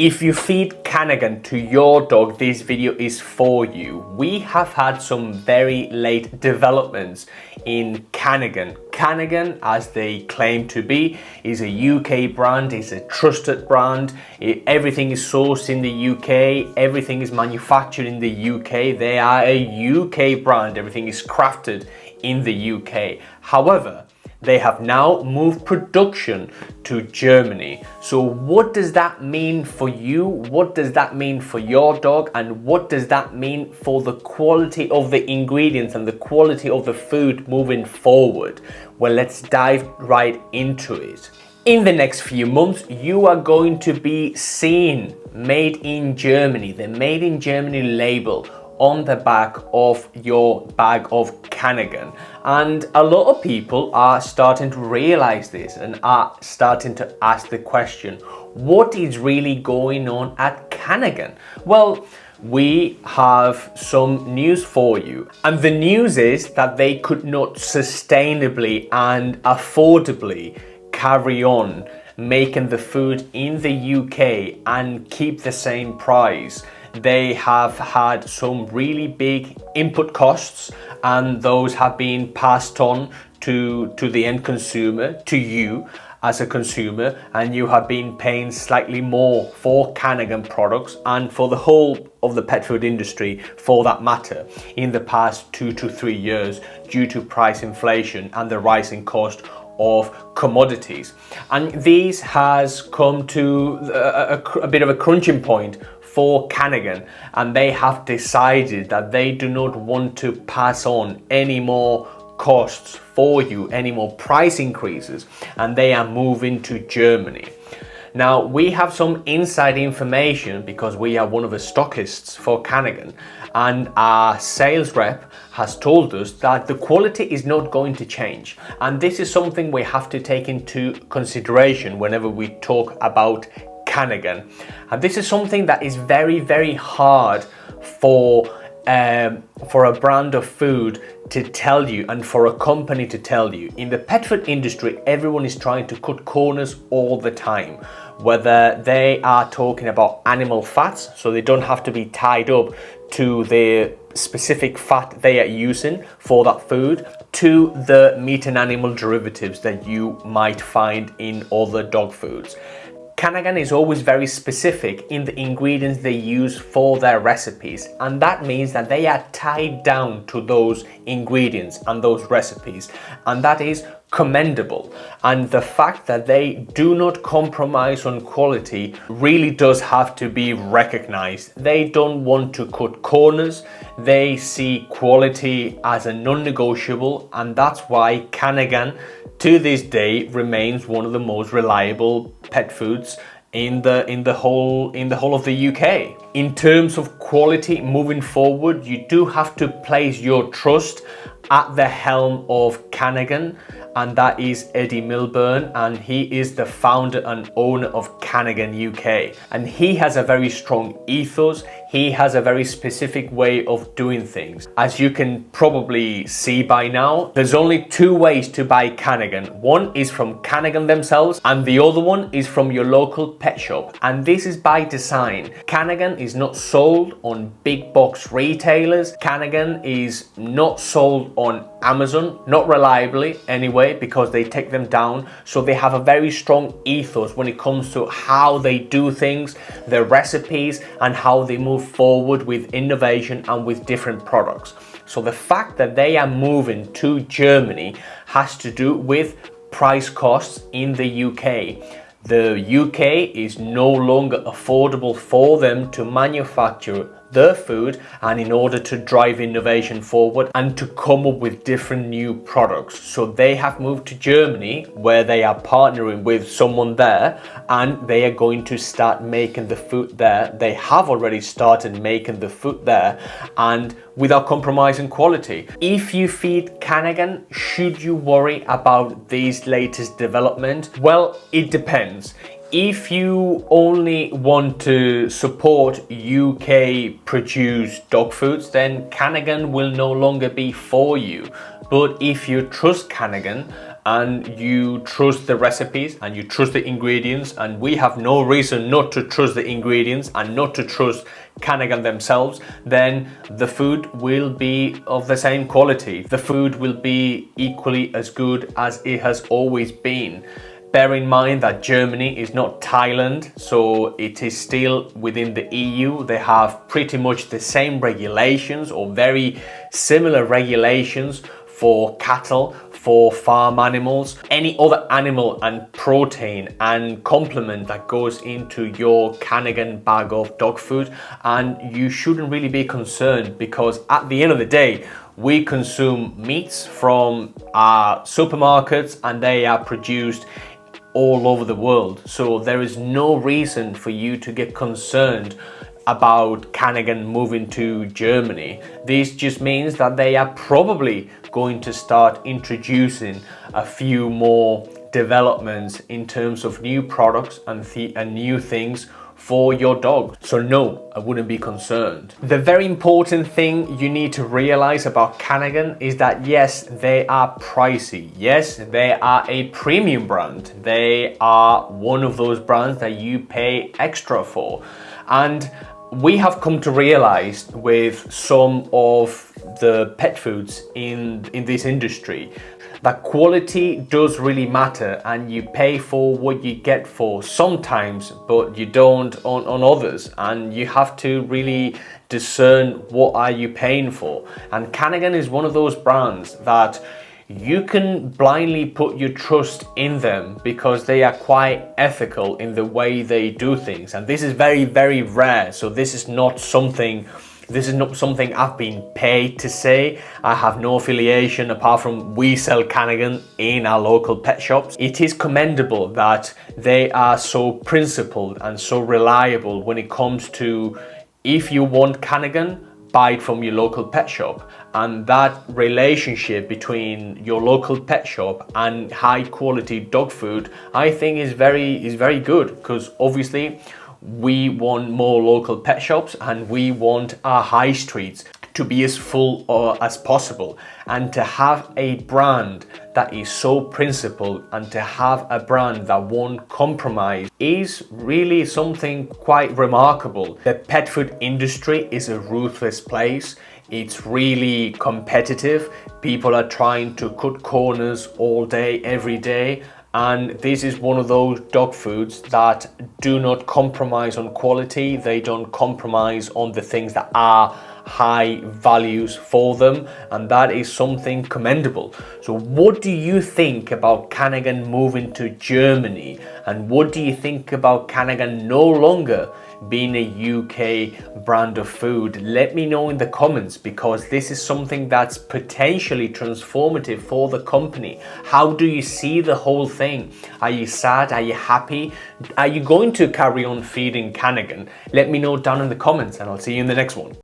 If you feed Canagan to your dog, this video is for you. We have had some very late developments in Canagan. Canagan, as they claim to be, is a UK brand, is a trusted brand. Everything is sourced in the UK, everything is manufactured in the UK. They are a UK brand, everything is crafted in the UK. However, they have now moved production to Germany. So what does that mean for you? What does that mean for your dog? And what does that mean for the quality of the ingredients and the quality of the food moving forward? Well, let's dive right into it. In the next few months, you are going to be seeing Made in Germany, the Made in Germany label on the back of your bag of Canagan. And a lot of people are starting to realize this and are starting to ask the question, what is really going on at Canagan? Well, we have some news for you. And the news is that they could not sustainably and affordably carry on making the food in the UK and keep the same price. They have had some really big input costs, and those have been passed on to the end consumer, to you as a consumer, and you have been paying slightly more for Canagan products and for the whole of the pet food industry for that matter in the past 2 to 3 years due to price inflation and the rising cost of commodities. And this has come to a bit of a crunching point for Canagan, and they have decided that they do not want to pass on any more costs for you, any more price increases, and they are moving to Germany. Now, we have some inside information because we are one of the stockists for Canagan, and our sales rep has told us that the quality is not going to change. And this is something we have to take into consideration whenever we talk about Canagan. And this is something that is very, very hard for a brand of food to tell you and for a company to tell you. In the pet food industry, everyone is trying to cut corners all the time, whether they are talking about animal fats, so they don't have to be tied up to the specific fat they are using for that food, to the meat and animal derivatives that you might find in other dog foods. Canagan is always very specific in the ingredients they use for their recipes, and that means that they are tied down to those ingredients and those recipes, and that is commendable. And the fact that they do not compromise on quality really does have to be recognized. They don't want to cut corners. They see quality as a non-negotiable, and that's why Canagan to this day remains one of the most reliable pet foods in the whole of the UK. In terms of quality moving forward, you do have to place your trust at the helm of Canagan, and that is Eddie Milburn, and he is the founder and owner of Canagan UK. And he has a very strong ethos. He has a very specific way of doing things. As you can probably see by now, there's only 2 ways to buy Canagan. One is from Canagan themselves, and the other one is from your local pet shop. And this is by design. Canagan is not sold on big box retailers. Canagan is not sold on Amazon, not reliably anyway, because they take them down. So they have a very strong ethos when it comes to how they do things, their recipes, and how they move forward with innovation and with different products. So the fact that they are moving to Germany has to do with price costs in the UK. The UK is no longer affordable for them to manufacture their food, and in order to drive innovation forward and to come up with different new products. So they have moved to Germany, where they are partnering with someone there, and they are going to start making the food there. They have already started making the food there, and without compromising quality. If you feed Canagan, should you worry about these latest development? Well, it depends. If you only want to support UK produced dog foods, then Canagan will no longer be for you. But if you trust Canagan and you trust the recipes and you trust the ingredients, and we have no reason not to trust the ingredients and not to trust Canagan themselves, then the food will be of the same quality. The food will be equally as good as it has always been. Bear in mind that Germany is not Thailand, so it is still within the EU. They have pretty much the same regulations or very similar regulations for cattle, for farm animals, any other animal and protein and complement that goes into your Canagan bag of dog food. And you shouldn't really be concerned, because at the end of the day, we consume meats from our supermarkets and they are produced all over the world. So there is no reason for you to get concerned about Canagan moving to Germany. This just means that they are probably going to start introducing a few more developments in terms of new products and new things for your dog. So no, I wouldn't be concerned. The very important thing you need to realize about Canagan is that yes, they are pricey. Yes, they are a premium brand. They are one of those brands that you pay extra for. And we have come to realize with some of the pet foods in this industry that quality does really matter, and you pay for what you get for sometimes, but you don't on others, and you have to really discern what are you paying for. And Canagan is one of those brands that you can blindly put your trust in them because they are quite ethical in the way they do things. And this is very, very rare. So this is not something I've been paid to say. I have no affiliation apart from we sell Canagan in our local pet shops. It is commendable that they are so principled and so reliable when it comes to, if you want Canagan, buy it from your local pet shop. And that relationship between your local pet shop and high quality dog food, I think is very good, because obviously we want more local pet shops and we want our high streets to be as full as possible. And to have a brand that is so principled and to have a brand that won't compromise is really something quite remarkable. The pet food industry is a ruthless place. It's really competitive. People are trying to cut corners all day, every day. And this is one of those dog foods that do not compromise on quality. They don't compromise on the things that are high values for them, and that is something commendable. So what do you think about Canagan moving to Germany, and what do you think about Canagan no longer being a UK brand of food? Let me know in the comments, because this is something that's potentially transformative for the company. How do you see the whole thing? Are you sad? Are you happy? Are you going to carry on feeding Canagan? Let me know down in the comments, and I'll see you in the next one.